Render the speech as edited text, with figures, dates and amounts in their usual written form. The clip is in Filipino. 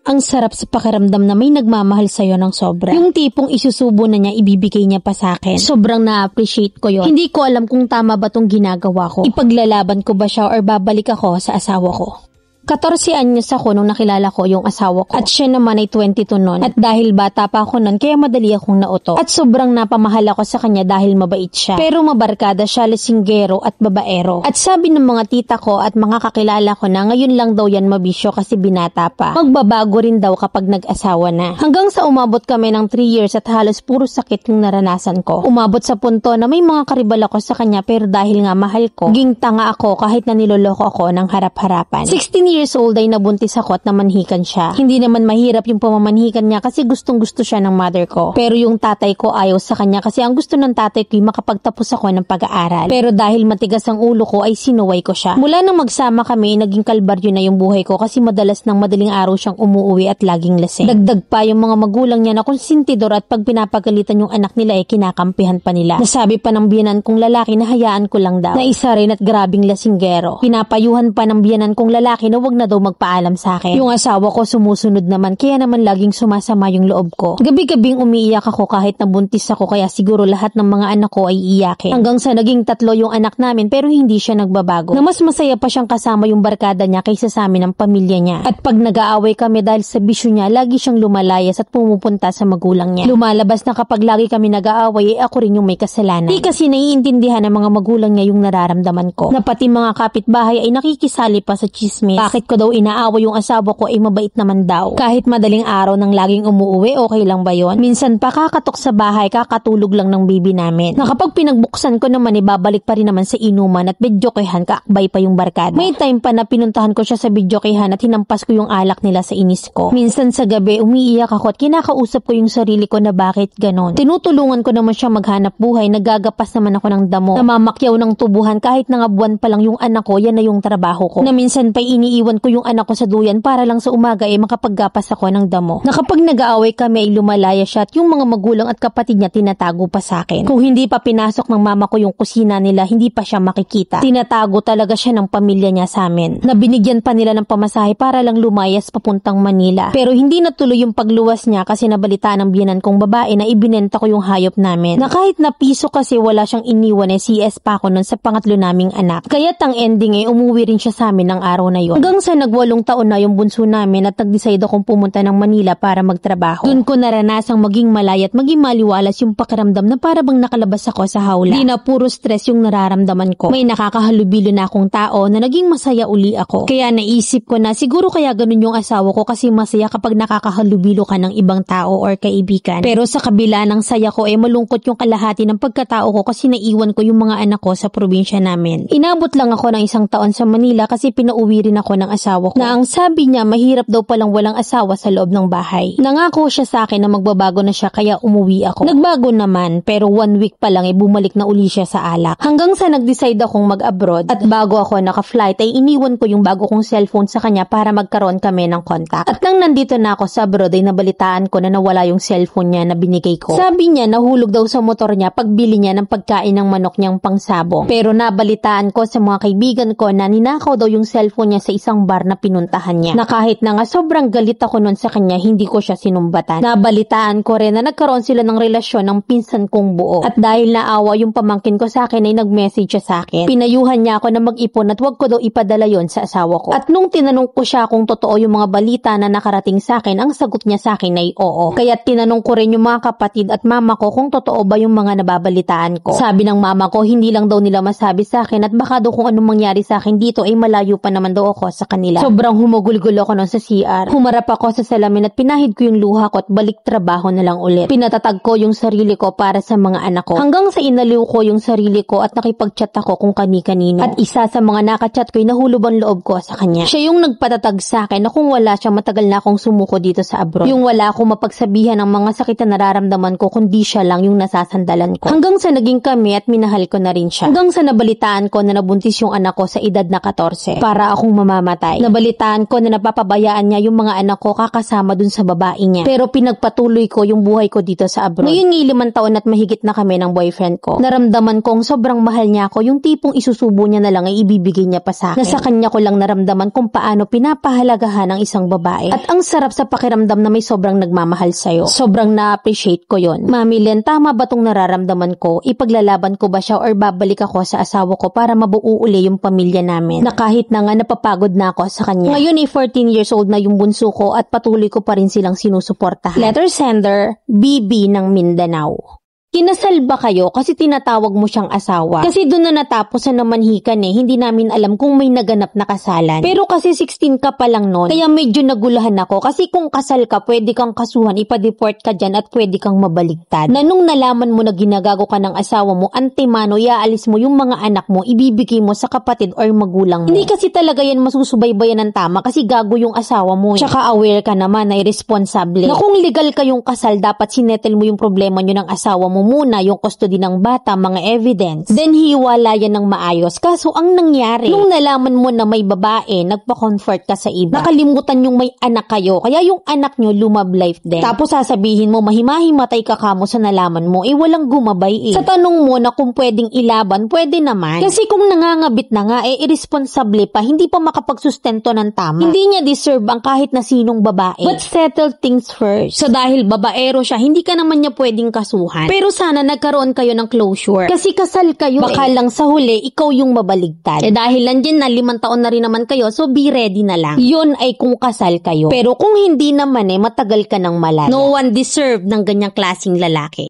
Ang sarap sa pakiramdam na may nagmamahal sa'yo ng sobra. Yung tipong isusubo na niya, ibibigay niya pa sa'kin. Sobrang na-appreciate ko yon. Hindi ko alam kung tama ba tong ginagawa ko. Ipaglalaban ko ba siya or babalik ako sa asawa ko? 14 anyos ako nung nakilala ko yung asawa ko. At siya naman ay 22 nun. At dahil bata pa ako nun, kaya madali akong nauto. At sobrang napamahal ako sa kanya dahil mabait siya. Pero mabarkada siya, lasinggero at babaero. At sabi ng mga tita ko at mga kakilala ko na ngayon lang daw yan mabisyo kasi binata pa. Magbabago rin daw kapag nag-asawa na. Hanggang sa umabot kami ng 3 years at halos puro sakit yung naranasan ko. Umabot sa punto na may mga karibal ako sa kanya pero dahil nga mahal ko, ging tanga ako kahit na niloloko ako ng harap-harapan. 16 years old ay nabuntis ako at namanhikan siya. Hindi naman mahirap yung pamamanhikan niya kasi gustong-gusto siya ng mother ko. Pero yung tatay ko ayaw sa kanya kasi ang gusto ng tatay ko ay makapagtapos ako ng pag-aaral. Pero dahil matigas ang ulo ko ay sinuway ko siya. Mula nang magsama kami, naging kalbaryo na yung buhay ko kasi madalas ng madaling araw siyang umuwi at laging lasing. Dagdag pa yung mga magulang niya na konsentidor at pag pinapagalitan yung anak nila ay kinakampihan pa nila. Nasabi pa ng biyanan kong lalaki na hayaan ko lang daw. Na isa rin at grabing lasinggero. Pinapayuhan pa ng biyanan kong lalaki na wag na daw magpaalam sa akin. Yung asawa ko sumusunod naman kaya naman laging sumasama yung loob ko. Gabi-gabing umiiyak ako kahit nabuntis ako kaya siguro lahat ng mga anak ko ay iyakin. Hanggang sa naging 3 yung anak namin pero hindi siya nagbabago. Na mas masaya pa siyang kasama yung barkada niya kaysa sa amin ng pamilya niya. At pag nag-aaway kami dahil sa bisyo niya, lagi siyang lumalayas at pumupunta sa magulang niya. Lumalabas na kapag lagi kami nag-aaway ako rin yung may kasalanan. Di kasi naiintindihan ng mga magulang niya yung nararamdaman ko. Na pati mga kapitbahay ay nakikisali pa sa chismis. Bakit ko daw inaaway yung asawa ko ay mabait naman daw. Kahit madaling araw nang laging umuuwi, okay lang ba yon? Minsan pa kakatok sa bahay, kakatulog lang ng baby namin. Na kapag pinagbuksan ko naman, ibabalik pa rin naman sa inuman at bidyokehan, kaakbay pa yung barkada. May time pa na pinuntahan ko siya sa bidyokehan at hinampas ko yung alak nila sa inis ko. Minsan sa gabi, umiiyak ako at kinakausap ko yung sarili ko na bakit ganon. Tinutulungan ko naman siya maghanap buhay, nagagapas naman ako ng damo. Namamakyaw ng tubuhan kahit nga buwan pa lang yung anak ko, yan na yung trabaho ko. Na minsan pa iniiwan ko yung anak ko sa duyan para lang sa umaga ay makapaggapas ako ng damo. Na kapag nag-aaway kami ay lumalaya siya at yung mga magulang at kapatid niya tinatago pa sa akin. Kung hindi pa pinasok ng mama ko yung kusina nila, hindi pa siya makikita. Tinatago talaga siya ng pamilya niya sa amin. Nabinigyan pa nila ng pamasahe para lang lumayas papuntang Manila. Pero hindi natuloy yung pagluwas niya kasi nabalitaan ng biyanan kong babae na ibinenta ko yung hayop namin. Na kahit na piso kasi wala siyang iniwan CS pa ako nun sa pangatlo naming anak. Kaya't ang ending ay umuwi rin siya sa amin ng araw na yon. Hanggang sa nag-8 taon na yung bunso namin at nag-decide akong pumunta ng Manila para magtrabaho. Doon ko naranasang maging malay at maging maliwalas yung pakiramdam na para bang nakalabas ako sa hawla. Di na puro stress yung nararamdaman ko. May nakakahalubilo na akong tao na naging masaya uli ako. Kaya naisip ko na siguro kaya ganun yung asawa ko kasi masaya kapag nakakahalubilo ka ng ibang tao or kaibigan. Pero sa kabila ng saya ko malungkot yung kalahati ng pagkatao ko kasi naiwan ko yung mga anak ko sa probinsya namin. Inabot lang ako ng 1 taon sa Manila kasi pinauwi rin ako ng asawa ko. Na ang sabi niya mahirap daw palang walang asawa sa loob ng bahay. Nangako siya sa akin na magbabago na siya kaya umuwi ako. Nagbago naman pero 1 week pa lang bumalik na uli siya sa alak. Hanggang sa nag-decide akong mag-abroad at bago ako naka-flight ay iniwan ko yung bago kong cellphone sa kanya para magkaroon kami ng contact. At nang nandito na ako sa abroad ay nabalitaan ko na nawala yung cellphone niya na binigay ko. Sabi niya nahulog daw sa motor niya pagbili niya ng pagkain ng manok niyang pangsabong. Pero nabalitaan ko sa mga kaibigan ko na ninakaw daw yung cellphone niya sa isang bar na pinuntahan niya. Na kahit na nga sobrang galit ako nun sa kanya, hindi ko siya sinumbatan. Nabalitaan ko rin na nagkaroon sila ng relasyon ng pinsan kong buo. At dahil naawa yung pamangkin ko sa akin ay nag-message siya sa akin. Pinayuhan niya ako na mag-ipon at wag ko daw ipadala yon sa asawa ko. At nung tinanong ko siya kung totoo yung mga balita na nakarating sa akin, ang sagot niya sa akin ay oo. Kaya tinanong ko rin yung mga kapatid at mama ko kung totoo ba yung mga nababalitaan ko. Sabi ng mama ko hindi lang daw nila masabi sa akin at baka daw kung anong mangyari sa akin dito ay malayo pa naman daw ako sa kanila. Sobrang humugulgulo ako nun sa CR. Humarap ako sa salamin at pinahid ko yung luha ko at balik trabaho na lang ulit. Pinatatag ko yung sarili ko para sa mga anak ko. Hanggang sa inaliw ko yung sarili ko at nakipag-chat ako kung kani-kanino. At isa sa mga nakachat ko ay nahulog ang loob ko sa kanya. Siya yung nagpatatag sa akin na kung wala siya matagal na akong sumuko dito sa abroad. Yung wala akong mapagsabihan ng mga sakit na nararamdaman ko kundi siya lang yung nasasandalan ko. Hanggang sa naging kami at minahal ko na rin siya. Hanggang sa nabalitaan ko na nabuntis yung anak ko sa edad na 14. Para akong namatay. Nabalitaan ko na napapabayaan niya yung mga anak ko kakasama dun sa babae niya. Pero pinagpatuloy ko yung buhay ko dito sa abroad. Ngayon nga 5 taon at mahigit na kami ng boyfriend ko. Naramdaman kong sobrang mahal niya ako, yung tipong isusubo niya na lang ay ibibigay niya pa sa akin. Nasa kanya ko lang naramdaman kung paano pinapahalagahan ng isang babae. At ang sarap sa pakiramdam na may sobrang nagmamahal sa'yo. Sobrang na-appreciate ko yon. Mami Len, tama ba tong nararamdaman ko? Ipaglalaban ko ba siya or babalik ako sa asawa ko para mabuo uli yung pamilya namin? Na kahit na nga napapagod na ako sa kanya. Ngayon ay 14 years old na yung bunso ko at patuloy ko pa rin silang sinusuportahan. Letter sender, BB ng Mindanao. Kinasal ba kayo kasi tinatawag mo siyang asawa? Kasi doon na natapos sa namanhikan hindi namin alam kung may naganap na kasalan. Pero kasi 16 ka pa lang noon, kaya medyo nagulahan ako kasi kung kasal ka, pwede kang kasuhan, ipa-deport ka dyan at pwede kang mabaligtad. Na nung nalaman mo na ginagago ka ng asawa mo, antemano, iaalis mo yung mga anak mo, ibibigay mo sa kapatid or magulang mo. Hindi kasi talaga yan masusubaybayan ng tama kasi gago yung asawa mo. Tsaka aware ka naman ay responsable. Na kung legal kayong kasal, dapat sinettle mo yung problema nyo ng asawa mo muna, yung custody ng bata, mga evidence. Then hiwalayan ng maayos. Kaso ang nangyari, nung nalaman mo na may babae, nagpa-comfort ka sa iba. Nakalimutan yung may anak kayo, kaya yung anak nyo lumab life din. Tapos sasabihin mo, mahimahimatay ka kamo sa nalaman mo, walang gumabay Sa tanong mo na kung pwedeng ilaban, pwede naman. Kasi kung nangangabit na nga, irresponsible pa, hindi pa makapagsustento ng tama. Hindi niya deserve ang kahit na sinong babae. But settle things first. So dahil babaero siya, hindi ka naman niya pwedeng kasuhan. Pero sana nagkaroon kayo ng closure. Kasi kasal kayo baka lang sa huli, ikaw yung mabaligtad. Dahil nandiyan na 5 taon na rin naman kayo, so be ready na lang. Yun ay kung kasal kayo. Pero kung hindi naman matagal ka ng malaya. No one deserve ng ganyang klaseng lalaki.